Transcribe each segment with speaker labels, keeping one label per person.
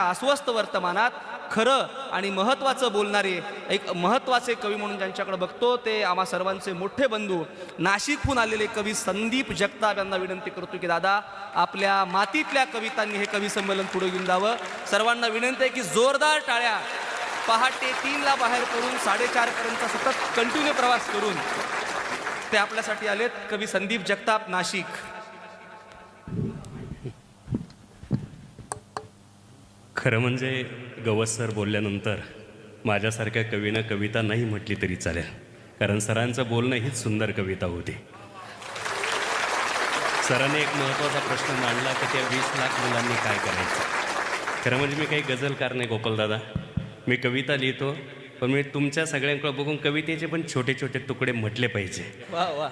Speaker 1: अस्वस्थ वर्तमानात खरं आणि महत्त्वाचं बोलणारे एक महत्त्वाचे कवी म्हणून ज्यांच्याकडे बघतो ते आम्हा सर्वांचे मोठे बंधू नाशिकहून आलेले कवी संदीप जगताप यांना विनंती करतो की दादा आपल्या मातीतल्या कवितांनी हे कवी संमेलन पुढे घेऊन जावं. सर्वांना विनंती आहे की जोरदार टाळ्या. पहाटे 3ला बाहेर पडून 4:30 पर्यंत सतत कंटिन्यू प्रवास करून ते आपल्यासाठी आलेत. कवी संदीप जगताप, नाशिक.
Speaker 2: खरं म्हणजे गवस सर बोलल्यानंतर माझ्यासारख्या कवीनं कविता नाही म्हटली तरी चालेल, कारण सरांचं बोलणं हीच सुंदर कविता होती. सरांनी एक महत्त्वाचा प्रश्न मांडला की त्या 20 लाख मुलांनी काय करायचं. खरं म्हणजे मी काही गझलकार नाही गोपालदादा, मी कविता लिहितो, पण मी तुमच्या सगळ्यांकडे बघून कवितेचे पण छोटे छोटे तुकडे म्हटले पाहिजे.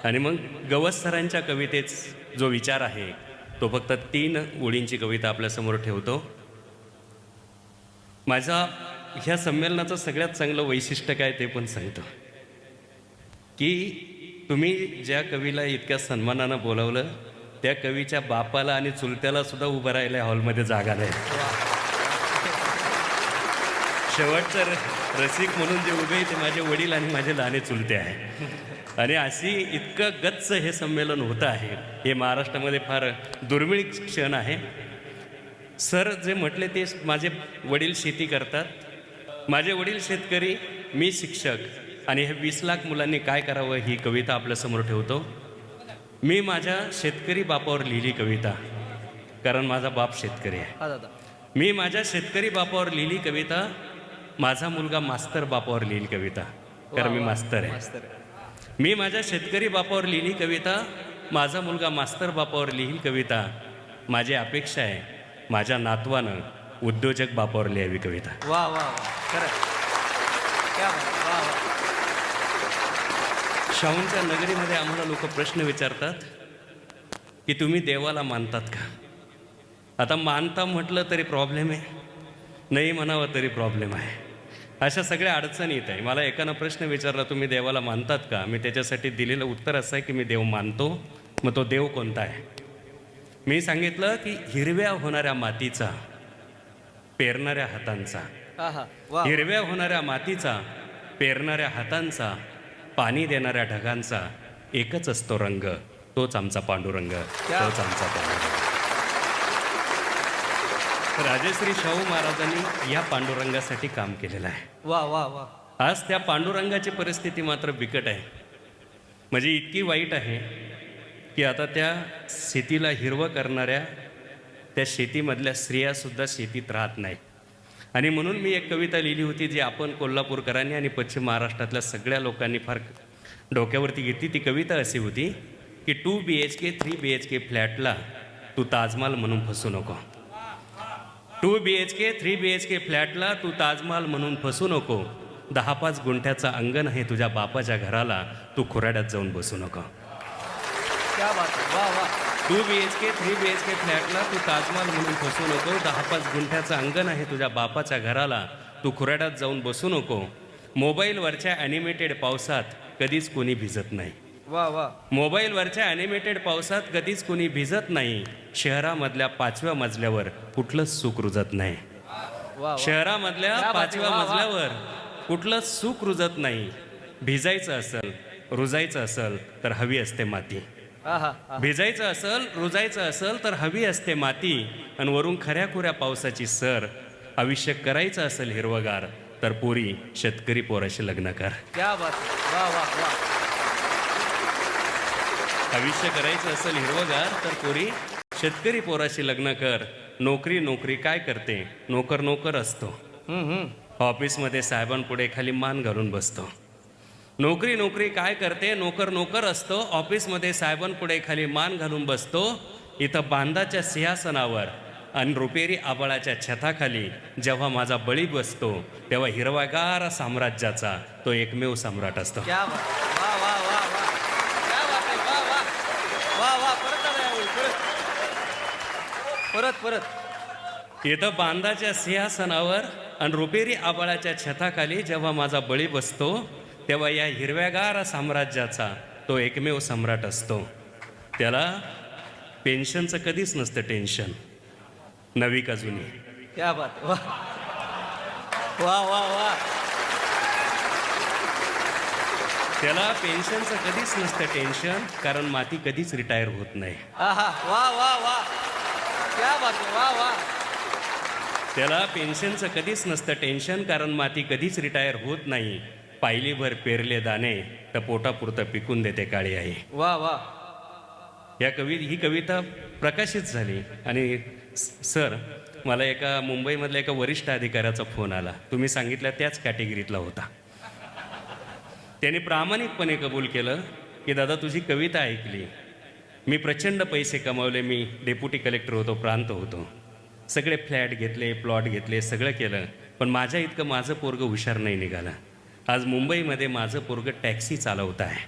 Speaker 2: आणि मग गवस सरांच्या कवितेच जो विचार आहे तो फक्त 3 ओळींची कविता आपल्यासमोर ठेवतो. माझ्या ह्या संमेलनाचं सगळ्यात चांगलं वैशिष्ट्य काय ते पण सांगतो की तुम्ही ज्या कवीला इतक्या सन्मानानं बोलावलं त्या कवीच्या बापाला आणि चुलत्याला सुद्धा उभं राहिलं हॉलमध्ये जागा नाही. शेवटचं रसिक म्हणून जे उभे ते माझे वडील आणि माझे लहाने चुलते आहे. आणि अशी इतकं गच्च हे संमेलन होतं आहे, हे महाराष्ट्रामध्ये फार दुर्मिळ क्षण आहे. सर जे म्हटले ते माझे वडील शेती करतात, माझे वडील शेतकरी, मी शिक्षक, आणि हे 20 लाख मुलांनी काय करावं ही कविता आपल्यासमोर ठेवतो. मी माझ्या शेतकरी बापावर लिहिली कविता, कारण माझा बाप शेतकरी आहे. मी माझ्या शेतकरी बापावर लिहिली कविता, माझा मुलगा मास्तर बापावर लिहिली कविता, कारण मी मास्तर आहे. मी माझ्या शेतकरी बापावर लिहिली कविता, माझा मुलगा मास्तर बापावर लिहिली कविता. माझी अपेक्षा आहे माझ्या नातवानं उद्योजक बापावर लिहावी कविता.
Speaker 1: वा वा वा, खरं. वा वा.
Speaker 2: शाहूंच्या नगरीमध्ये आम्हाला लोक प्रश्न विचारतात की तुम्ही देवाला मानतात का. आता मानता म्हटलं तरी प्रॉब्लेम आहे, नाही म्हणावं तरी प्रॉब्लेम आहे. अशा सगळ्या अडचणी येत आहे. मला एकानं प्रश्न विचारला तुम्ही देवाला मानतात का. मी त्याच्यासाठी दिलेलं उत्तर असं आहे की मी देव मानतो. मग तो देव कोणता आहे. मी सांगितलं की हिरव्या होणाऱ्या मातीचा, पेरणाऱ्या हातांचा, हिरव्या होणाऱ्या मातीचा, पेरणाऱ्या हातांचा, पाणी देणाऱ्या ढगांचा एकच असतो रंग, तोच आमचा पांडुरंग, तोच आमचा पांडुरंग. राजश्री शाहू महाराजांनी या पांडुरंगासाठी काम केलेलं आहे.
Speaker 1: वा वा वा.
Speaker 2: आज त्या पांडुरंगाची परिस्थिती मात्र बिकट आहे. म्हणजे इतकी वाईट आहे की आता त्या शेतीला हिरवं करणाऱ्या त्या शेतीमधल्या स्त्रियासुद्धा शेतीत राहत नाही. आणि म्हणून मी एक कविता लिहिली होती जी आपण कोल्हापूरकरांनी आणि पश्चिम महाराष्ट्रातल्या सगळ्या लोकांनी फार डोक्यावरती घेतली. ती कविता अशी होती की 2 BHK 3 BHK फ्लॅटला तू ताजमहाल म्हणून फसू नको. 2 BHK 3 BHK फ्लॅटला तू ताजमहाल म्हणून फसू नको. 10-5 गुंठ्याचं अंगण आहे तुझ्या बापाच्या घराला, तू खुराड्यात जाऊन बसू नको.
Speaker 1: क्या बात आहे. वा वा.
Speaker 2: 2 BHK 3 BHK फ्लॅटला तू ताजमहाल म्हणून फसू नको. 10-5 गुंठ्याचं अंगण आहे तुझ्या बापाच्या घराला, तू खुराड्यात जाऊन बसू नको. मोबाईलवरच्या ॲनिमेटेड पावसात कधीच कोणी भिजत नाही.
Speaker 1: वा वा.
Speaker 2: मोबाईलवरच्या ॲनिमेटेड पावसात कधीच कोणी भिजत नाही. शहरामधल्या 5व्या मजल्यावर कुठलंच सुख रुजत नाही. शहरामधल्या 5व्या मजल्यावर कुठलंच सुख रुजत नाही. भिजायचं असेल, रुजायचं असेल तर हवी असते माती. भिजायचं असेल, रुजायचं असेल तर हवी असते माती. आणि वरून खऱ्या खुऱ्या पावसाची सर. आयुष्य करायचं असेल हिरवगार तर पोरी शेतकरी पोराशी लग्न कर.
Speaker 1: क्या बात. वा वा वा.
Speaker 2: आयुष्य करायचं असेल हिरवगार तर पोरी शेतकरी पोराशी लग्न कर. नोकरी नोकरी काय करते, नोकर नोकर असतो. ऑफिसमध्ये साहेबांपुढे खाली मान घालून बसतो. नोकरी नोकरी काय करते, नोकर नोकर असतो. ऑफिसमध्ये साहेबांपुढे खाली मान घालून बसतो. इथं बांधाच्या सिंहासनावर आणि रुपेरी आबाळाच्या छताखाली जेव्हा माझा बळी बसतो तेव्हा हिरवागार साम्राज्याचा तो एकमेव सम्राट असतो.
Speaker 1: क्या बात. वा वा वा वा. क्या बात आहे. वा वा वा वा. परत परत.
Speaker 2: इथं बांधाच्या सिंहासनावर आणि रुपेरी आबाळाच्या छताखाली जेव्हा माझा बळी बसतो तेव्हा या हिरव्यागार साम्राज्याचा तो एकमेव सम्राट असतो. त्याला पेन्शनचं कधीच नसतं टेन्शन, नवी का जुनी.
Speaker 1: क्या बात आहे. वा वा वा वा.
Speaker 2: त्याला पेन्शनचं कधीच नसतं टेन्शन, कारण माती कधीच रिटायर होत नाही.
Speaker 1: आहा वा वा वा. क्या बात आहे. वा वा.
Speaker 2: त्याला पेन्शनचं कधीच नसतं टेन्शन, कारण माती कधीच रिटायर होत नाही. पायलीभर पेरले दाणे तर पोटापुरतं पिकून देते काळी आई.
Speaker 1: वा वा.
Speaker 2: ही कविता प्रकाशित झाली आणि सर, मला मुंबईमधल्या एका वरिष्ठ अधिकाऱ्याचा फोन आला. तुम्ही सांगितल्या त्याच कॅटेगरीतला होता. त्याने प्रामाणिकपणे कबूल केलं की दादा तुझी कविता ऐकली, मी प्रचंड पैसे कमावले, मी डेप्युटी कलेक्टर होतो, प्रांत होतो, सगळे फ्लॅट घेतले, प्लॉट घेतले, सगळं केलं, पण माझ्या इतकं माझं पोरगं हुशार नाही निघालं. आज मुंबईमध्ये माझं पोरगं टॅक्सी चालवत आहे.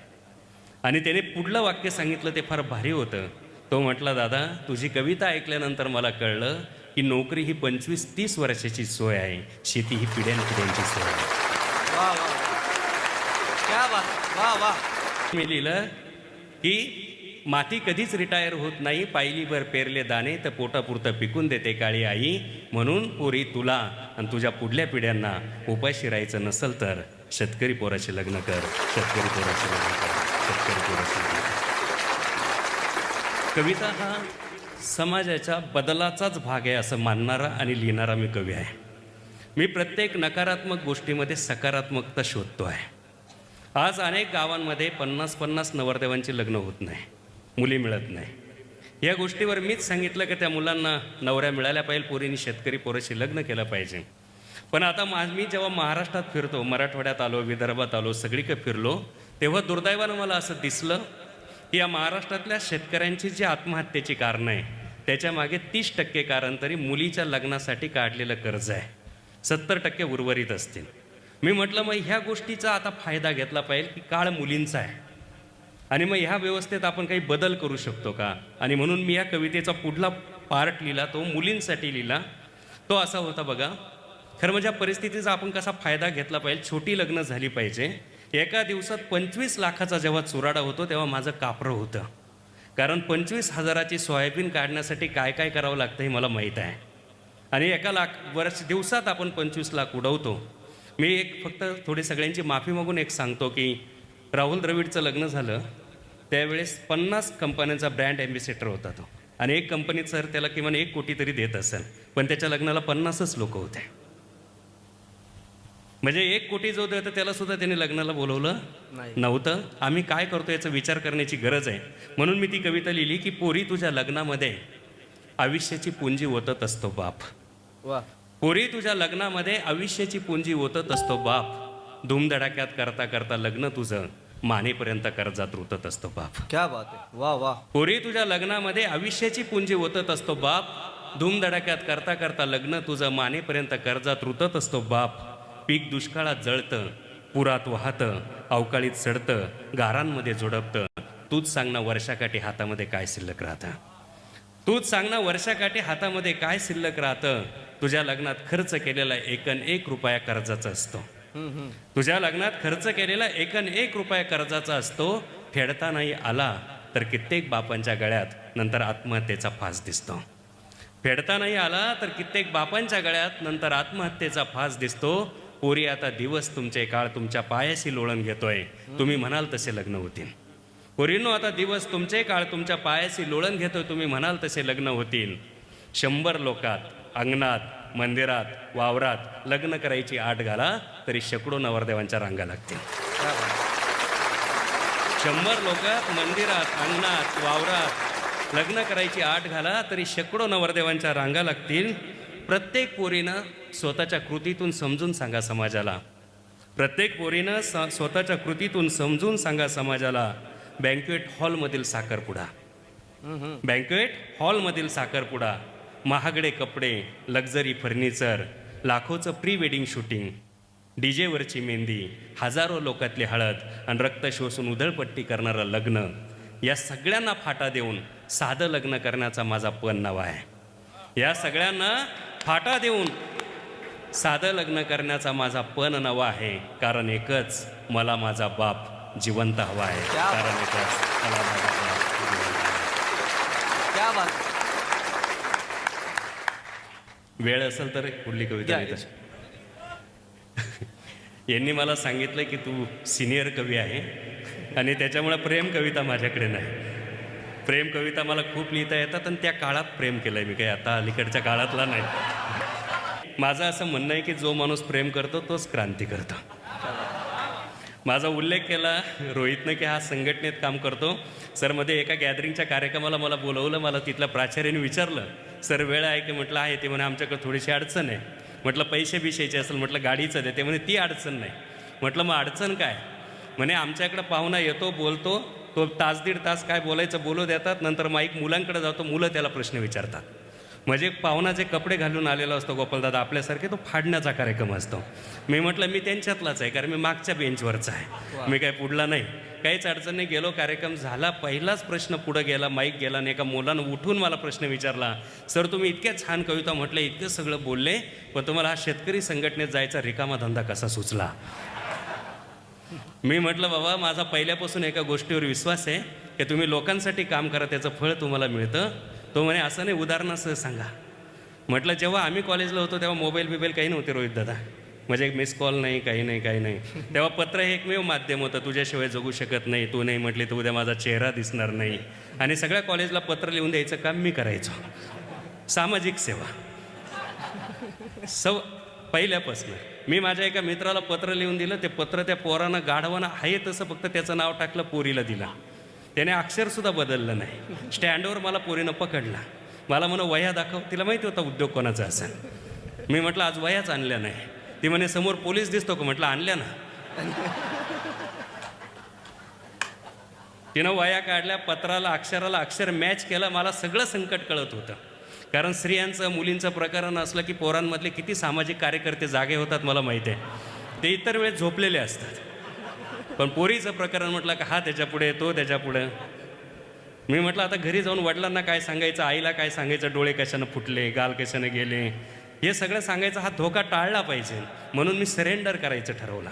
Speaker 2: आणि त्याने पुढलं वाक्य सांगितलं ते फार भारी होतं. तो म्हटला दादा तुझी कविता ऐकल्यानंतर मला कळलं की नोकरी ही 25-30 वर्षाची सोय आहे, शेती ही पिढ्यानपिढ्यांची सोय आहे.
Speaker 1: वा वा. क्या बात. वा वा.
Speaker 2: मी लिहिलं की माती कधीच रिटायर होत नाही, पायलीभर पेरले दाणे तर पोटापुरतं पिकून देते काळी आई. म्हणून पोरी तुला आणि तुझ्या पुढल्या पिढ्यांना उपाशी राहायचं नसल तर शेतकरी पोराशी लग्न कर, शेतकरी पोराशी लग्न कर, शेतकरी पोराशी लग्न कर. कविता हा समाजाच्या बदलाचाच भाग आहे असं मानणारा आणि लिहिणारा मी कवी आहे. मी प्रत्येक नकारात्मक गोष्टीमध्ये सकारात्मकता शोधतो आहे. आज अनेक गावांमध्ये 50-50 नवरदेवांची लग्न होत नाही, मुली मिळत नाही. या गोष्टीवर मीच सांगितलं की त्या मुलांना नवऱ्या मिळाल्या पाहिजे, पोरींनी शेतकरी पोराशी लग्न केलं पाहिजे. पण आता मी जेव्हा महाराष्ट्रात फिरतो, मराठवाड्यात आलो, विदर्भात आलो, सगळीकडे फिरलो, तेव्हा दुर्दैवानं मला असं दिसलं की या महाराष्ट्रातल्या शेतकऱ्यांची जी आत्महत्येची कारणं आहे त्याच्यामागे 30% कारण तरी मुलीच्या लग्नासाठी काढलेलं कर्ज आहे, 70% उर्वरित असतील. मी म्हटलं मग ह्या गोष्टीचा आता फायदा घेतला पाहिजे की काळ मुलींचा आहे आणि मग ह्या व्यवस्थेत आपण काही बदल करू शकतो का. आणि म्हणून मी या कवितेचा पुढला पार्ट लिहिला, तो मुलींसाठी लिहिला. तो असा होता बघा, खरं म्हणजे परिस्थितीचा आपण कसा फायदा घेतला पाहिजे. छोटी लग्न झाली पाहिजे. एका दिवसात 25 लाखाचा जेव्हा चुराडा होतो तेव्हा माझं कापरं होतं, कारण 25,000ची सोयाबीन काढण्यासाठी काय काय करावं लागतं हे मला माहीत आहे. आणि एका दिवसात आपण 25 लाख उडवतो. मी फक्त थोडी सगळ्यांची माफी मागून सांगतो की राहुल द्रविडचं लग्न झालं त्यावेळेस 50 कंपन्यांचा ब्रँड ॲम्बेसेडर होता तो, आणि एक कंपनी सर त्याला किमान 1 कोटी तरी देत असेल, पण त्याच्या लग्नाला 50च लोक होते. म्हणजे 1 कोटी जो देतं त्याला सुद्धा त्याने लग्नाला बोलवलं नव्हतं. आम्ही काय करतो याचा विचार करण्याची गरज आहे. म्हणून मी ती कविता लिहिली की पोरी तुझ्या लग्नामध्ये आयुष्याची पुंजी ओतत असतो बाप.
Speaker 1: वा.
Speaker 2: पोरी तुझ्या लग्नामध्ये आयुष्याची पुंजी ओतत असतो बाप. धूमधडाक्यात करता करता लग्न तुझं मानेपर्यंत कर्जात रुतत असतो बाप.
Speaker 1: क्या बात आहे. वा वा.
Speaker 2: पोरी तुझ्या लग्नामध्ये आयुष्याची पुंजी ओतत असतो बाप. धूमधडाक्यात करता करता लग्न तुझं मानेपर्यंत कर्जात रुतत असतो बाप. पीक दुष्काळात जळतं, पुरात वाहतं, अवकाळीत सडतं, गारांमध्ये जोडपतं. तूच सांग ना वर्षाकाठी हातामध्ये काय शिल्लक राहतं. तूच सांग ना वर्षाकाठी हातामध्ये काय शिल्लक राहतं. तुझ्या लग्नात खर्च केलेला 1 रुपया कर्जाचा असतो. तुझ्या लग्नात खर्च केलेला 1 रुपया कर्जाचा असतो. फेडता नाही आला तर कित्येक बापांच्या गळ्यात नंतर आत्महत्येचा फास दिसतो. फेडता नाही आला तर कित्येक बापांच्या गळ्यात नंतर आत्महत्येचा फास दिसतो. पोरी आता दिवस तुमचे काळ तुमच्या पायाशी लोळण घेतोय, तुम्ही म्हणाल तसे लग्न होतील. पोरींनो आता दिवस तुमचे काळ तुमच्या पायाशी लोळण घेतोय, तुम्ही म्हणाल तसे लग्न होतील. 100 लोकात, अंगणात, मंदिरात, वावरात लग्न करायची आट घाला तरी शेकडो नवरदेवांच्या रांगा लागतील. 100 लोकात, मंदिरात, अंगणात, वावरात लग्न करायची आट घाला तरी शेकडो नवरदेवांच्या रांगा लागतील. प्रत्येक पोरीनं स्वतःच्या कृतीतून समजून सांगा समाजाला. प्रत्येक पोरीनं स्वतःच्या कृतीतून समजून सांगा समाजाला. बँक्वेट हॉलमधील साखरपुडा, बँक्वेट हॉलमधील साखरपुडा, महागडे कपडे, लक्झरी फर्निचर, लाखोचं प्री वेडिंग शूटिंग, डीजेवरची मेहंदी, हजारो लोकातली हळद आणि रक्त शोषून उधळपट्टी करणारं लग्न, या सगळ्यांना फाटा देऊन साधं लग्न करण्याचा माझा पण नवा आहे. या सगळ्यांना फाटा देऊन साधं लग्न करण्याचा माझा पण नवा आहे. कारण एकच, मला माझा बाप जिवंत हवा आहे. कारण एकच, मला माझा बाप जिवंत हवा आहे.
Speaker 1: क्या बात.
Speaker 2: वेळ असेल तर पुढली कविता
Speaker 1: या,
Speaker 2: लिहितो. यांनी मला सांगितलं की तू सिनियर कवी आहे आणि त्याच्यामुळे प्रेम कविता माझ्याकडे नाही. प्रेम कविता मला खूप लिहिता येतात आणि त्या काळात प्रेम केलंय मी, काही आता अलीकडच्या काळातला नाही. माझं असं म्हणणं आहे की जो माणूस प्रेम करतो तोच क्रांती करतो. माझा उल्लेख केला रोहितनं की हा संघटनेत काम करतो. सर मध्ये एका गॅदरिंगच्या कार्यक्रमाला मला बोलवलं. मला तिथल्या प्राचार्याने विचारलं, सर वेळ आहे की? म्हटलं आहे. ते म्हणे आमच्याकडे थोडीशी अडचण आहे. म्हटलं पैसे बिशायचे असेल? म्हटलं गाडीचं दे. ते म्हणे ती अडचण नाही. म्हटलं मग अडचण काय? म्हणे आमच्याकडे पाहुणा येतो, बोलतो, तो तास दीड तास काय बोलायचं बोलू देतात, नंतर माईक मुलांकडे जातो, मुलं त्याला प्रश्न विचारतात. म्हणजे पाहुणा जे कपडे घालून आलेला असतो गोपालदादा आपल्यासारखे, तो फाडण्याचा कार्यक्रम असतो. मी म्हटलं मी त्यांच्यातलाच आहे, कारण मी मागच्या बेंचवरचा आहे, मी काय पुढला नाही. काहीच अडचण नाही. गेलो, कार्यक्रम झाला. पहिलाच प्रश्न पुढं गेला, माईक गेला आणि एका मुलानं उठून मला प्रश्न विचारला, सर तुम्ही इतक्या छान कविता म्हटलं, इतकं सगळं बोलले, पण तुम्हाला हा शेतकरी संघटनेत जायचा रिकामा धंदा कसा सुचला? मी म्हटलं बाबा माझा पहिल्यापासून एका गोष्टीवर विश्वास आहे की तुम्ही लोकांसाठी काम करा, त्याचं फळ तुम्हाला मिळतं. तो म्हणे असं नाही, उदाहरणासह सांगा. म्हटलं जेव्हा आम्ही कॉलेजला होतो तेव्हा मोबाईल काही नव्हते रोहित दादा. म्हणजे एक मिस कॉल नाही, काही नाही. तेव्हा पत्र हे एकमेव माध्यम होतं. तुझ्याशिवाय जगू शकत नाही, तू नाही म्हटली तर उद्या माझा चेहरा दिसणार नाही. आणि सगळ्या कॉलेजला पत्र लिहून द्यायचं काम मी करायचो. सामाजिक सेवा पहिल्यापासून. मी माझ्या एका मित्राला पत्र लिहून दिलं. ते पत्र त्या पोरानं गाढवानं आहे तसं फक्त त्याचं नाव टाकलं, पोरीला दिला. त्याने अक्षरसुद्धा बदललं नाही. स्टँडवर मला पोरीनं पकडला. मला म्हणून वह्या दाखव. तिला माहिती होता उद्योग कोणाचा असेल. मी म्हटलं आज वह्याच आणल्या नाही. ती म्हणे समोर पोलीस दिसतो का? म्हटलं आणल्या ना. तिनं वह्या काढल्या, पत्राला अक्षराला अक्षर मॅच केलं. मला सगळं संकट कळत होतं, कारण स्त्रियांचं मुलींचं प्रकरण असलं की पोरांमधले किती सामाजिक कार्यकर्ते जागे होतात मला माहिती आहे. ते इतर वेळेस झोपलेले असतात, पण पोरीचं प्रकरण म्हटलं का हा त्याच्यापुढे, तो त्याच्यापुढे. मी म्हटलं आता घरी जाऊन वडिलांना काय सांगायचं, आईला काय सांगायचं, डोळे कशानं फुटले, गाल कशानं गेले, हे सगळं सांगायचं. हा धोका टाळला पाहिजे म्हणून मी सरेंडर करायचं ठरवलं.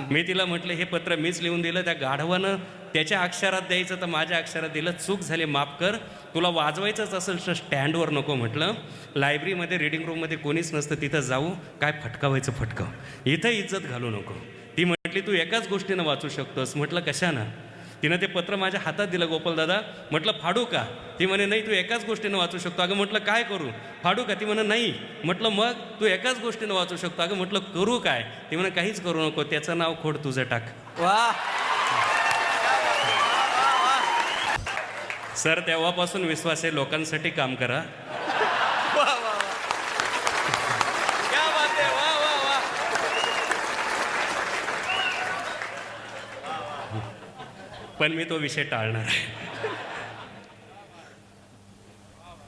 Speaker 2: मी तिला म्हटलं हे पत्र मीच लिहून दिलं, त्या गाढवानं त्याच्या अक्षरात द्यायचं तर माझ्या अक्षरात दिलं, चूक झाली माफ कर, तुला वाजवायचंच असेल तर स्टँडवर नको. म्हटलं लायब्ररीमध्ये रिडिंग रूममध्ये कोणीच नसतं, तिथं जाऊ काय फटकावायचं फटकाव, इथं इज्जत घालू नको. ती म्हटली तू एकाच गोष्टीनं वाचू शकतोस. म्हटलं कशानं? तिनं ते पत्र माझ्या हातात दिलं, गोपालदादा. म्हटलं फाडू का? ती म्हणे नाही तू एकाच गोष्टीनं वाचू शकतो. अगं म्हटलं काय करू? फाडू का? ती म्हणे नाही. म्हटलं मग तू एकाच गोष्टीनं वाचू शकतो. अगं म्हटलं करू काय? ती म्हणे काहीच करू नको, त्याचं नाव खोड तुझं टाक.
Speaker 1: वा.
Speaker 2: सर तेव्हापासून विश्वास आहे, लोकांसाठी काम करा.
Speaker 1: वा वा वा. क्या बात आहे. वा वा वा.
Speaker 2: पण मी तो विषय टाळणार आहे.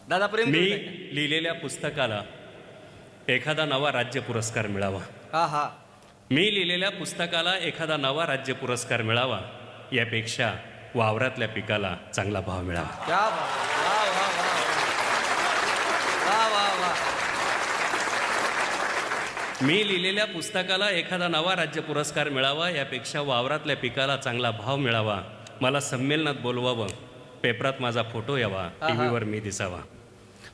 Speaker 1: दादा प्रेम
Speaker 2: मी
Speaker 1: कविता आहे.
Speaker 2: लिहिलेल्या पुस्तकाला एखादा नवा राज्य पुरस्कार मिळावा.
Speaker 1: हा हा.
Speaker 2: मी लिहिलेल्या पुस्तकाला एखादा नवा राज्य पुरस्कार मिळावा, यापेक्षा वावरातल्या पिकाला चांगला भाव मिळावा.
Speaker 1: क्या बात. वा वा वा वा वा वा.
Speaker 2: मी लिहिलेल्या पुस्तकाला एखादा नवा राज्य पुरस्कार मिळावा, यापेक्षा वावरातल्या पिकाला चांगला भाव मिळावा. मला संमेलनात बोलवावं, पेपरात माझा फोटो यावा, टीव्हीवर मी दिसावा.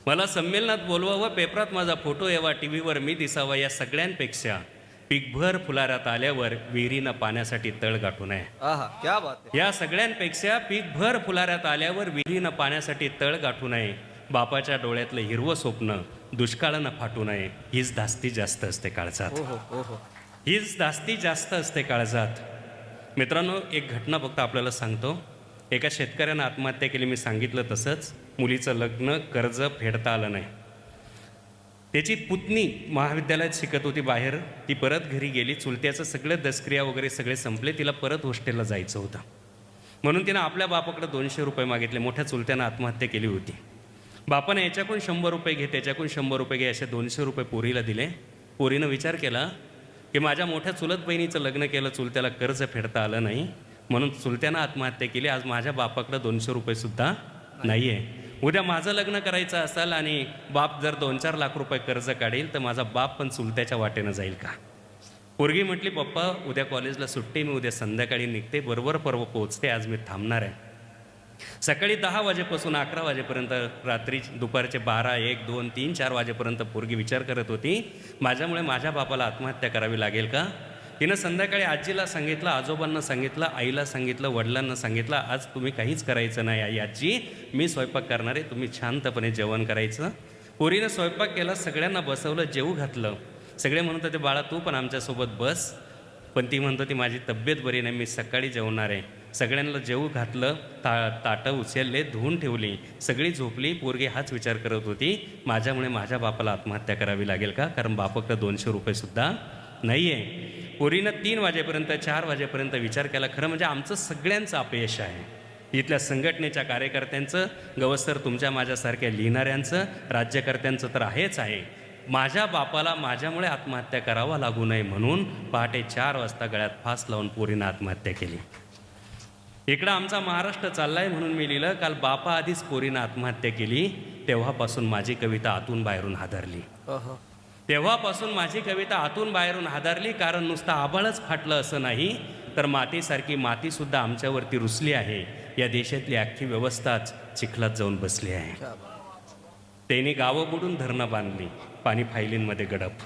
Speaker 2: मला संमेलनात बोलवावं, पेपरात माझा फोटो यावा, टीव्हीवर मी दिसावा. या सगळ्यांपेक्षा पीकभर फुलाऱ्यात आल्यावर विहिरीनं पाण्यासाठी तळ गाठू नये.
Speaker 1: आहा, क्या बात आहे.
Speaker 2: या सगळ्यांपेक्षा पीकभर फुलाऱ्यात आल्यावर विहिरीनं पाण्यासाठी तळ गाठू नये. बापाच्या डोळ्यातलं हिरवं स्वप्न दुष्काळानं फाटू नये. हीच धास्ती जास्त असते काळजात.
Speaker 1: ओहो ओहो.
Speaker 2: हीच धास्ती जास्त असते काळजात. मित्रांनो, एक घटना फक्त आपल्याला सांगतो. एका शेतकऱ्यानं आत्महत्या केली, मी सांगितलं तसंच. मुलीचं लग्न, कर्ज फेडता आलं नाही. त्याची पुतणी महाविद्यालयात शिकत होती बाहेर, ती परत घरी गेली. चुलत्याचं सगळं दसक्रिया वगैरे सगळे संपले, तिला परत हॉस्टेलला जायचं होतं. म्हणून तिनं आपल्या बापाकडे 200 रुपये मागितले. मोठ्या चुलत्यानं आत्महत्या केली होती. बापानं याच्याकडून 100 रुपये घे, त्याच्याकडून 100 रुपये घे, असे 200 रुपये पोरीला दिले. पोरीनं विचार केला की माझ्या मोठ्या चुलत बहिणीचं लग्न केलं, चुलत्याला कर्ज फेडता आलं नाही, म्हणून चुलत्यानं आत्महत्या केली. आज माझ्या बापाकडे 200 रुपयेसुद्धा नाही आहे. उद्या माझं लग्न करायचं असेल आणि बाप जर 2-4 लाख रुपये कर्ज काढेल तर माझा बाप पण चुलत्याच्या वाटेनं जाईल का? पोरगी म्हटली पप्पा उद्या कॉलेजला सुट्टी, मी उद्या संध्याकाळी निघते, बरोबर परवा पोहोचते, आज मी थांबणार आहे. सकाळी 10 वाजेपासून 11 वाजेपर्यंत रात्री दुपारचे 12, 1, 2, 3, 4 वाजेपर्यंत पोरगी विचार करत होती, माझ्यामुळे माझ्या बापाला आत्महत्या करावी लागेल का? तिनं संध्याकाळी आजीला सांगितलं, आजोबांना सांगितलं, आईला सांगितलं, वडिलांना सांगितलं, आज तुम्ही काहीच करायचं नाही आई आजी, मी स्वयंपाक करणार आहे, तुम्ही शांतपणे जेवण करायचं. पोरीनं स्वयंपाक केला, सगळ्यांना बसवलं, जेवू घातलं. सगळे म्हणत होते बाळा तू पण आमच्यासोबत बस, पण ती म्हणत होती माझी तब्येत बरी नाही, मी सकाळी जेवणार आहे. सगळ्यांना जेवू घातलं, ताटं उचलले, धुवून ठेवली, सगळी झोपली. पोरगी हाच विचार करत होती, माझ्यामुळे माझ्या बापाला आत्महत्या करावी लागेल का? कारण बापाकडं 200 रुपयेसुद्धा नाही आहे. पोरीनं 3 वाजेपर्यंत 4 वाजेपर्यंत विचार केला. खरं म्हणजे आमचं सगळ्यांचं अपयश आहे, इथल्या संघटनेच्या कार्यकर्त्यांचं, गवसर तुमच्या माझ्यासारख्या लिहिणाऱ्यांचं, राज्यकर्त्यांचं तर आहेच आहे. माझ्या बापाला माझ्यामुळे आत्महत्या करावा लागू नये म्हणून पहाटे 4 वाजता गळ्यात फास लावून पोरीनं आत्महत्या केली. इकडं आमचा महाराष्ट्र चाललाय म्हणून मी लिहिलं, काल बापा आधीच पोरीनं आत्महत्या केली, तेव्हापासून माझी कविता आतून बाहेरून हादरली. तेव्हापासून माझी कविता आतून बाहेरून हादरली. कारण नुसतं आभाळच फाटलं असं नाही, तर मातीसारखी मातीसुद्धा आमच्यावरती रुसली आहे. या देशातली अख्खी व्यवस्थाच चिखलात जाऊन बसली आहे. त्यांनी गावं बुडून धरणं बांधली, पाणी फायलींमध्ये गडप.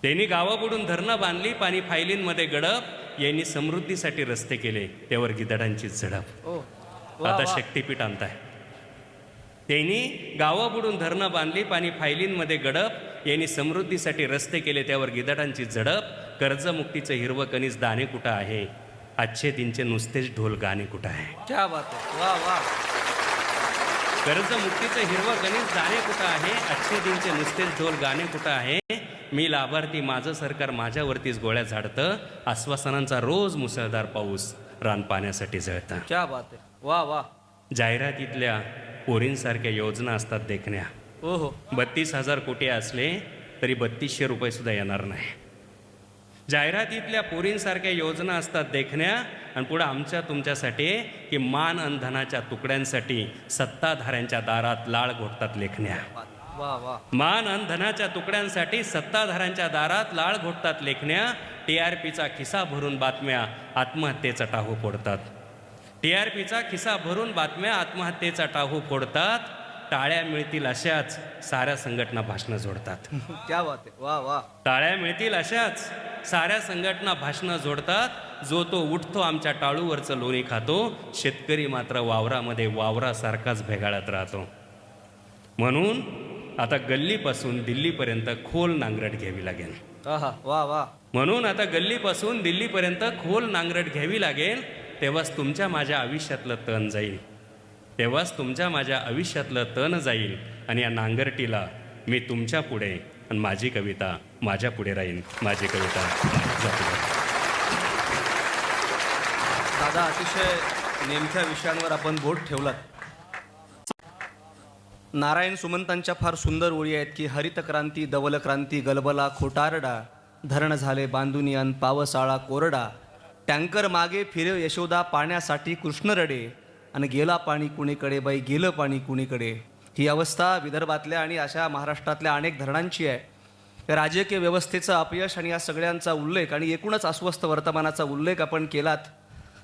Speaker 2: त्यांनी गावं बुडून धरणं बांधली, पाणी फायलींमध्ये गडप. यांनी समृद्धीसाठी रस्ते केले, त्यावर गिधाडांची झडप. आता शक्तीपीठ आणताय. त्यांनी गावं बुडून धरणं बांधली, पाणी फायलींमध्ये गडप. यांनी समृद्धीसाठी रस्ते केले, त्यावर गिधाडांची झडप. कर्जमुक्तीचं हिरवं कणीस दाणे कुठं आहे, अच्छे दिनचे नुसतेच ढोल गाणे कुठं आहे.
Speaker 1: क्या बात आहे, वा वा.
Speaker 2: कर्जमुक्तीचं हिरवं गणित दाणे कुठं आहे, अच्छे दिनचे नुसतेच ढोल गाणे कुठं आहे. मी लाभार्थी, माझं सरकार माझ्यावरतीच गोळ्या झाडतं. आश्वासनांचा रोज मुसळधार पाऊस रान पाण्यासाठी जळतं.
Speaker 1: क्या बात आहे, वा वा.
Speaker 2: जाहिरातीतल्या पोरींसारख्या योजना असतात देखण्या. 32,000 कोटी असले तरी 3200 रुपये सुद्धा येणार नाही. जाहिरातीतल्या पोरींसारख्या योजना असतात देखण्या, आणि पुढं आमच्या तुमच्यासाठी की मान आणि धनाच्या तुकड्यांसाठी सत्ताधाऱ्यांच्या दारात लाळ घोटतात लेखण्या.
Speaker 1: वा वा.
Speaker 2: मान आणि धनाच्या तुकड्यांसाठी सत्ताधाऱ्यांच्या दारात लाळ घोटतात लेखण्या. TRPचा खिसा भरून बातम्या आत्महत्येचा टाहू फोडतात. TRPचा खिसा भरून बातम्या आत्महत्येचा टाहू फोडतात. टाळ्या मिळतील अशाच साऱ्या संघटना भाषणं जोडतात.
Speaker 1: क्या बात आहे, वा वा.
Speaker 2: टाळ्या मिळतील अशाच साऱ्या संघटना भाषणं जोडतात. जो तो उठतो आमच्या टाळूवरचं लोणी खातो, शेतकरी मात्र वावरामध्ये वावरासारखाच भेगाळत राहतो. म्हणून आता गल्लीपासून दिल्लीपर्यंत खोल नांगरट घ्यावी लागेल.
Speaker 1: वा वा.
Speaker 2: म्हणून आता गल्लीपासून दिल्लीपर्यंत खोल नांगरट घ्यावी लागेल. तेव्हाच तुमच्या माझ्या आयुष्यातलं तण जाईल, तेव्हाच तुमच्या माझ्या आयुष्यातलं तण जाईल. आणि या नांगरटीला मी तुमच्या पुढे आणि माझी कविता माझ्या पुढे राहील. माझी कविता जाते.
Speaker 1: दादा, अतिशय नेमक्या विषयांवर आपण बोट ठेवलात. नारायण सुमंतांच्या फार सुंदर ओळी आहेत की हरित क्रांती धवल क्रांती गलबला खोटारडा, धरण झाले बांधुनी अन पावसाळा कोरडा, टँकर मागे फिरे यशोदा पाण्यासाठी कृष्ण रडे, आणि गेला पाणी कुणीकडे बाई गेलं पाणी कुणीकडे. ही अवस्था विदर्भातल्या आणि अशा महाराष्ट्रातल्या अनेक धरणांची आहे. राजकीय व्यवस्थेचं अपयश आणि या सगळ्यांचा उल्लेख आणि एकूणच अस्वस्थ वर्तमानाचा उल्लेख आपण केलात.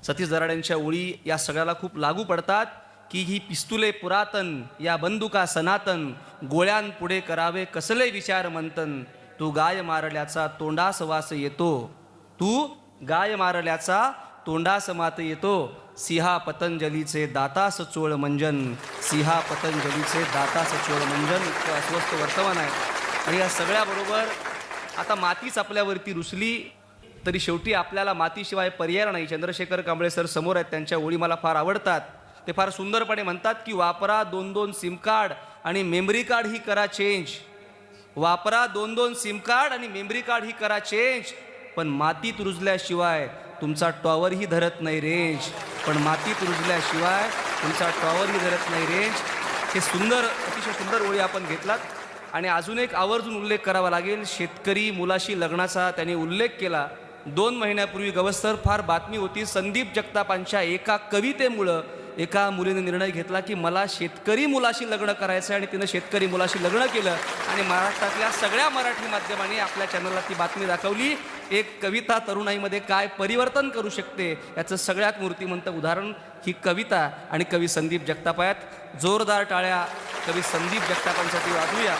Speaker 1: सतीश दराडेंच्या ओळी या सगळ्याला खूप लागू पडतात की ही पिस्तुले पुरातन, या बंदुका सनातन, गोळ्यांपुढे करावे कसले विचार मंथन. तू गाय मारल्याचा तोंडास वास येतो, तू गाय मारल्याचा तोंडास मात येतो. सिंहा पतंजलीचे दातास चोळ मंजन, सिंहा पतंजलीचे दातास चोळ मंजन. इतकं अस्वस्थ वर्तमान आहे. आणि या सगळ्याबरोबर आता मातीच आपल्यावरती रुसली तरी शेवटी आपल्याला मातीशिवाय पर्याय नाही. चंद्रशेखर कांबळे सर समोर आहेत, त्यांच्या ओळी मला फार आवडतात. ते फार सुंदरपणे म्हणतात की वापरा 2-2 सिम कार्ड आणि मेमरी कार्ड ही करा चेंज. वापरा 2-2 सिम कार्ड आणि मेमरी कार्ड ही करा चेंज. पण मातीत रुजल्याशिवाय तुमचा टॉवरही धरत नाही रेंज. पण मातीत रुजल्याशिवाय तुमचा टॉवरही धरत नाही रेंज. हे सुंदर, अतिशय सुंदर ओळी आपण घेतलात. आणि अजून एक आवर्जून उल्लेख करावा लागेल, शेतकरी मुलाशी लग्नाचा त्यांनी उल्लेख केला. 2 महिन्यापूर्वी गवसर फार बातमी होती, संदीप जगतापांच्या एका कवितेमुळं एका मुलीने निर्णय घेतला की मला शेतकरी मुलाशी लग्न करायचं आहे, आणि तिनं शेतकरी मुलाशी लग्न केलं. आणि महाराष्ट्रातल्या सगळ्या मराठी माध्यमांनी आपल्या चॅनलला ती बातमी दाखवली. एक कविता तरुणाईमध्ये काय परिवर्तन करू शकते याचं सगळ्यात मूर्तिमंत उदाहरण ही कविता आणि कवी संदीप जगताप आहेत. जोरदार टाळ्या कवी संदीप जगतापांसाठी वाजवूया.